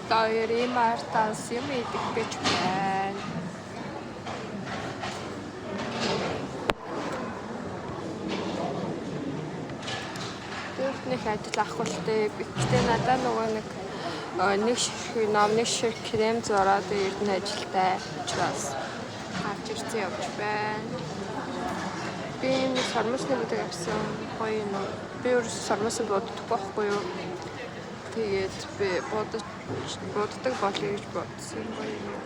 Хоёрын мартаас юм идэх гэж байна. Нэг ажил авахултай. Гэхдээ надад нөгөө нэг ширхэг номны шиг крем зураад эрдэнэ ажилтай учраас авч ирсэн явж байна. Би энэ сормосны бүдэг авсан гоё юм. Би өөрөө сормосыг боддог байхгүй юу? Тэгээд би боддог болъё гэж бодсон гоё юм.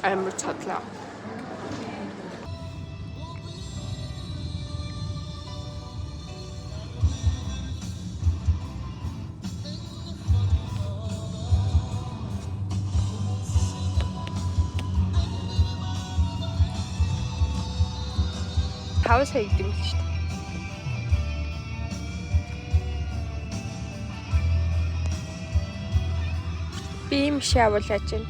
Амар цадлаа. Тавс хайгдаг л шүү дээ. Би юм шиг авуулаач байна.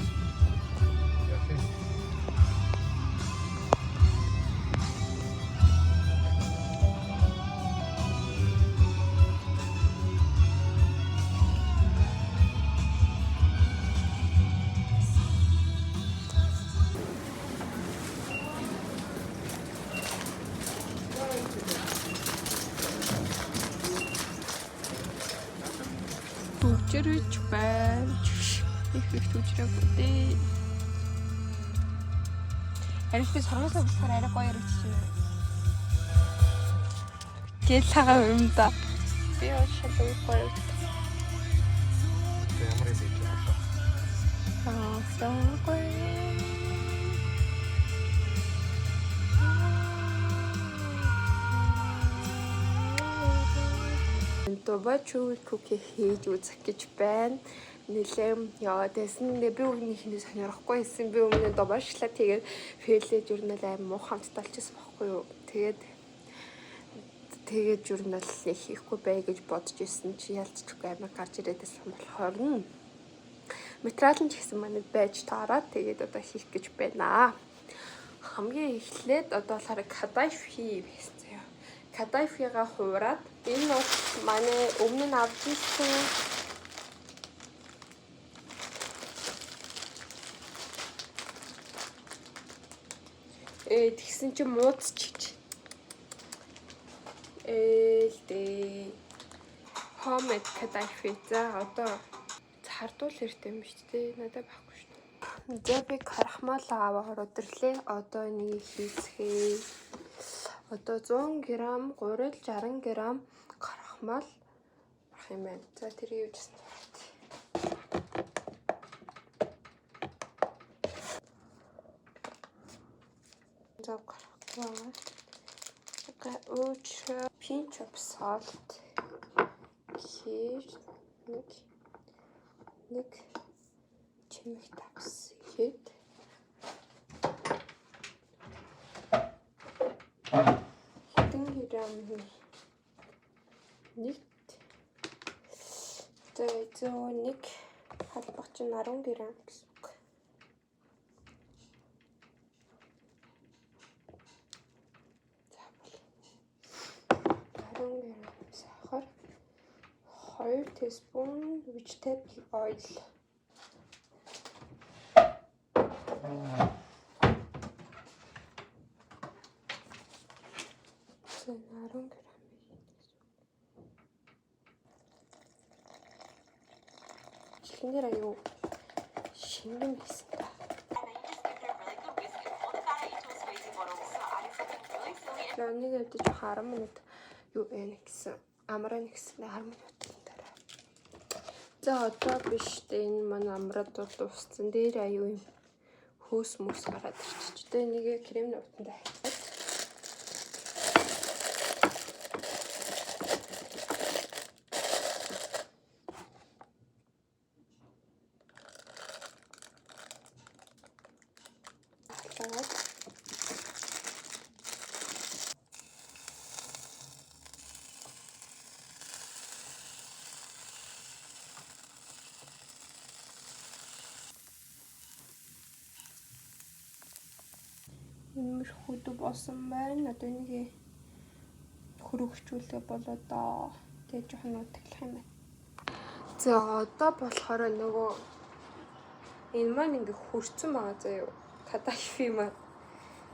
Түжирч байна. Их түжрэгтэй. Харин би сормосоо болохоор арай гоё яригдчихна. Гэл цагаан юм да. Би шалгуу гоё. Ямар юм бэ? Гоё. Дубачуу куки хийж үзэх гэж байна. Нэлээд яваад байсан. Би өгнийхний сонирхгүй байсан. Би өмнө дубашлаа тэгээд фейлээ журнал аим муухай хамтдалчихсан байхгүй юу. Тэгээд журнал хийхгүй бай гэж бодож ирсэн чи ялцчихгүй амар гарч ирээд байсан болохоор нь материал нь ч гэсэн манайд байж таараад тэгээд одоо хийх гэж байна. Хамгийн эхлээд одоо болохоор кадайфи байсан. Кадайфига хуураад энэ бол манай өмнө нь авч ирсэн тэгсэн чинь муудчих. Homemade кадайфи. За одоо хардуул хэрэгтэй юм шүү дээ. Надад байхгүй шүү дээ. За би крахмал аваад өдөрлөө. Одоо нэг хийцгээе. Одоо 100 г, 360 г крахмал авах юм байна. За тэрийг юу гэсэн бэ? За крахмал. Okay, pinch of salt. Here, нэг чимэг тавс хэд. Хэдэн грамм нэгт. За нэг халбах чинь 10 грамм гэсэн үг. За бол 10 грамм сахар, 2 теспун vegetable oil. За 10 грамм. Чихнэр аюу шингэн байсан та. За нэг өдөрт 10 минут юу байна гэсэн. Амраа нэгсэн 10 минутын дараа. За одоо биш дээ энэ манай амраад дууссан. Дээр аюу юм хөөс мөс гараад ирчих. Тэгээ нэг крем нутандаа хайцаад. Юмш хөдөө босон байна. Одоо нэг хөрвөгчүүлээ бол одоо тэг жоохон нутаглах юм байна. За одоо болохоор нөгөө энэ маань ингээ хөрцөн байгаа заяа. Кадафи маань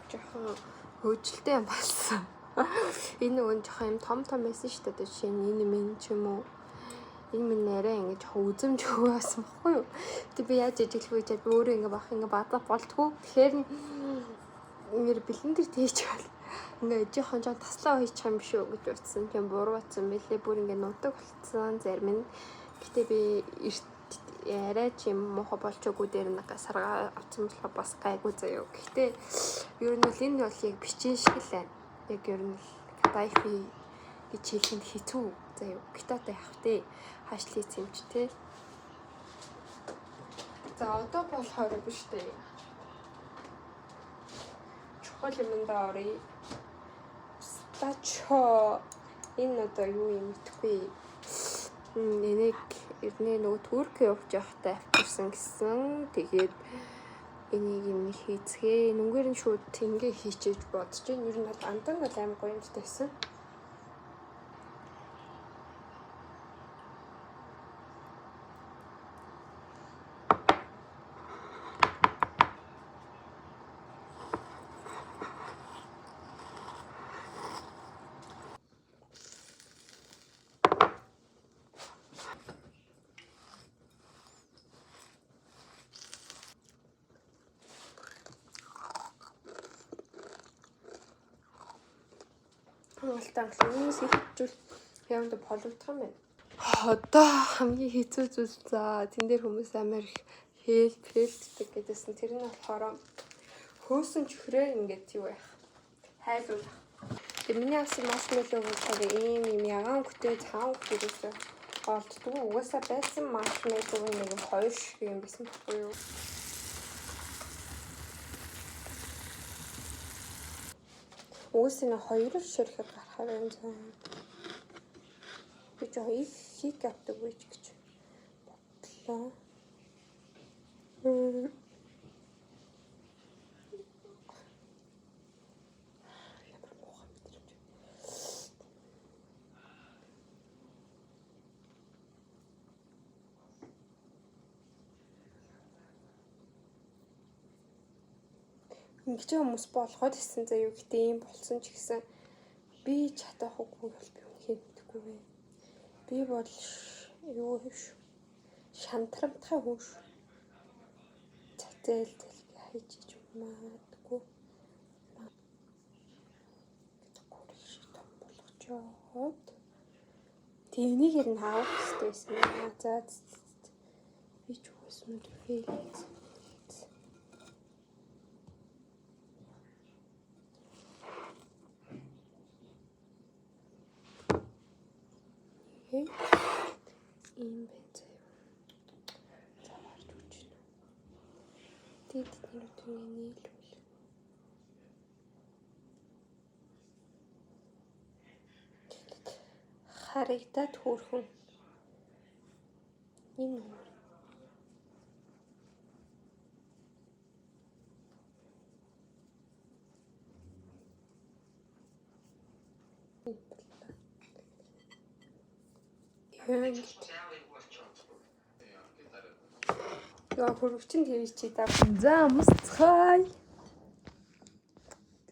жоохон хөөжилтэй юм болсон. Энэ нөгөө жоохон юм том байсан шүү дээ. Жишээ нь энэ минь ч юм уу. Энэ минь нэрээ ингээ жоохон үзэмж хөөсөн баггүй юу. Тэг би яаж ижиглэх вэ гэж би өөрөө ингээ бах ингээ бадах болтгоо. Тэгэхээр нэр бэлэн дээр тээж бол ингээ жоохон таслаа хийчих юм биш үү гэж утсан. Тийм буруу утсан мэлээ. Бүр ингээ нутаг болцсон зарим нь. Гэтэ би арай ч юм муухай болчоогүй дээр нэг саргаа авсан болохоор бас гайгүй заяа. Гэхдээ ер нь бол энэ бол яг бичэн шиг л байна. Яг ер нь кадафи гэж хэлэхэд хэцүү заяа. Гэтэ одоо явах тий. Хаашлий цэмч тий. За одоо болохоор биш дээ. Чухал юмдаа оръё. Стачо энэ одоо юу юм итгэхгүй. Энийг эрдэнэ нөгөө Турк явж явахтай авчирсан гэсэн. Тэгээд энийг юм хийцгээ. Нүгээр нь шууд ингээ хийчээж бодож байна. Ер нь бол амдан бол аим гоё юм дэсэн. Хангалттай амлаас хийжүүл яванд боломжтой юм байна. Одоо хамгийн хэцүү зүйл за тэн дээр хүмүүс амар их хэлдэг гэдээсэн. Тэр нь болохоор хөөсөн чихрээ ингээд юу байх. Хайрлуулах. Тэг миний авсан маршмеллоу болохоор ийм ягаан хөтөө цаан хөтөөсөө олддог. Угаасаа байсан маршмеллоу нэг хоёр шиг юм байсан байхгүй юу? Уусны хоёр ширхэг гарахаар юм заа. Би жоо их хийг авдаг байж гэж бодлоо. Ингэж хүмүүс болгоод хэлсэн заа юу гэдэг юм болсон ч гэсэн би чадах үгүй бол би үнхээр мэдгүй вэ. Би бол юу хэвш шантрамтхай хөөш. Цацэл хайж ич маадгүй. Гуриш том болгочоод тэг энийг ер нь хаах хэрэгтэйсэн. За би ч үгүйсэн үү фейл. Ийм байж заяа. За харж үзэж байна. Тэд нэр түүний нийлүүл. Харагдаад хөөрхөн. Энэ яа хөрвчин твич чи даа. За мусцай.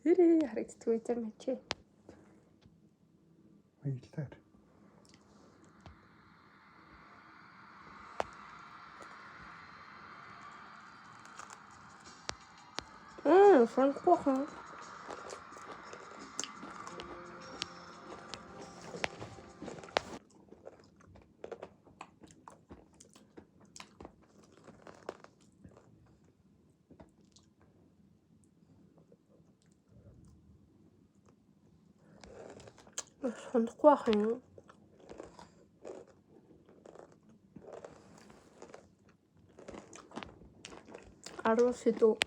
Тэрий харагддгүй юм чи. Баярлалаа. Франкохон. Сондохгүй ах юм. Арвсидо.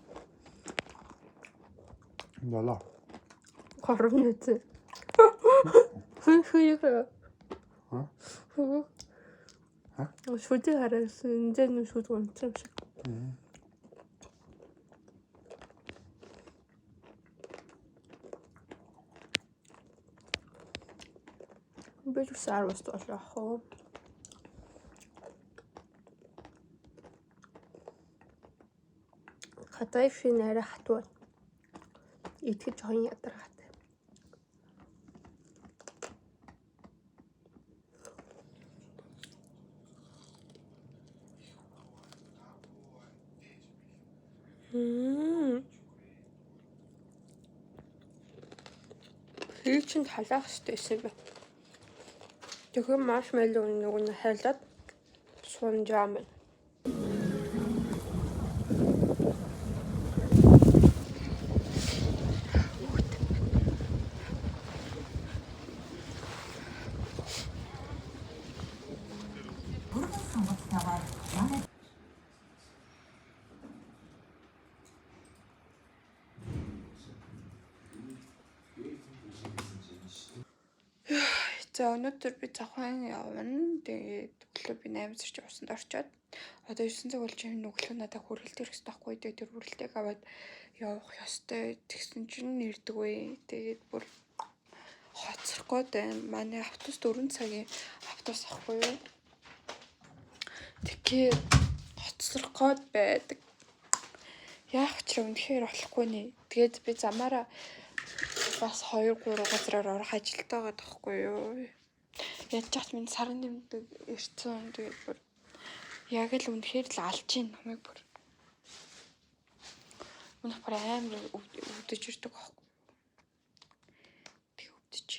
Нала. Коронавирус. Хөөе. Хөө. Шүдэ харасан. Энд нь шүд гонцсон шиг. Би ч сар ус тоолох уу. Хатай шинээр хатвал итгэж жоохон ядаргатай. Хийчинд халаах штейсэн бэ. Тэгэхээр маршмеллоу нэг нь хайлаад сунжаам. За өнөөдөр би завхан явна. Тэгээд өглөө би 8 сарч усанд орчоод одоо 9 цаг болж юм өглөө надад хүрэлт ирэх байхгүй. Тэгээд тэр хүрэлтийг аваад явах ёстой. Тэгсэн чинь ирдэг үе. Тэгээд бүр хоцрохгүй байна. Манай автобус 4 цагийн автобус ахгүй юу? Тэгэхээр хоцрохгүй байдаг. Яах ч үнэхээр болохгүй нэ. Тэгээд би замаараа бас 2-3 газраар орох ажилтаа байгаа тахгүй юу. Яаж ч минь сарын нэмдэг ирсэн. Тэгээд бүр яг л үнэхээр л алж ийн намайг бүр. Үнэх бүр амар өвдөж ирдэг байхгүй. Тэг өвдөж.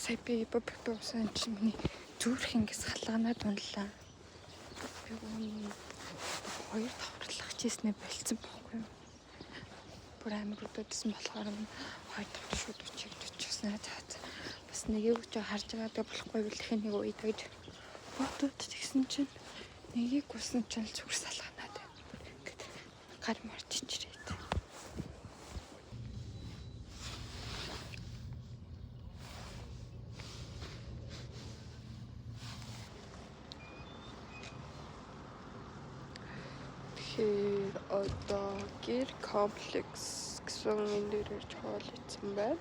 Сая би бобсон чи миний зүрх ингээс халгаанаад унлаа. Би хоёр давхарлах чийснэ болцсон байхгүй юу. Бүр амар өдөөдсөн болохоор хоёр давхар шууд учигдчихсан. Бас нэгийг ч харж байгаадаг болохгүй бэлхэн нэг үед гэж бодод тэгсэн чинь нэгийг гусан чинь зүрх салганаад байна. Гар марч ичрээд. Тэгэхээр одоо гэр комплекс гэсэн энэ дээрээ чоол ийцэн байна.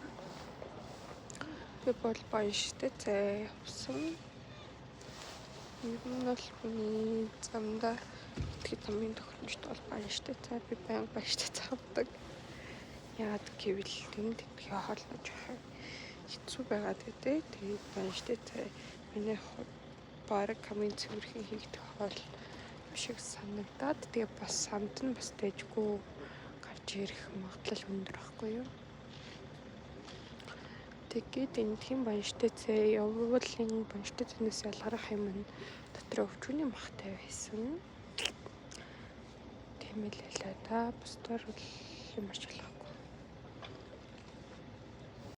Би бол баяштай цай авсан. Ер нь бол миний замдаа итгэж замын тохиромжтой бол баяштай цай би баян баяштай цай авдаг. Яагаад гэвэл тэнд итгэхээ хоолнож байгаа хэцүү байгаад гэдэг. Тэгээд баяштай цай миний баг камин цэвэрхэн хийгдэх хоол шиг санагдаад тэгээ бас самт нь бас дэжгүй гарч ирэх магадлал өндөр байхгүй юу. Тэгээд эндхийн баяштай цай явбал энэ баяштай цайнаас ялгарах юм нь дотор өвчүүний махтай байсан. Тийм л байлаа да. Бусдаар бол юм арчлах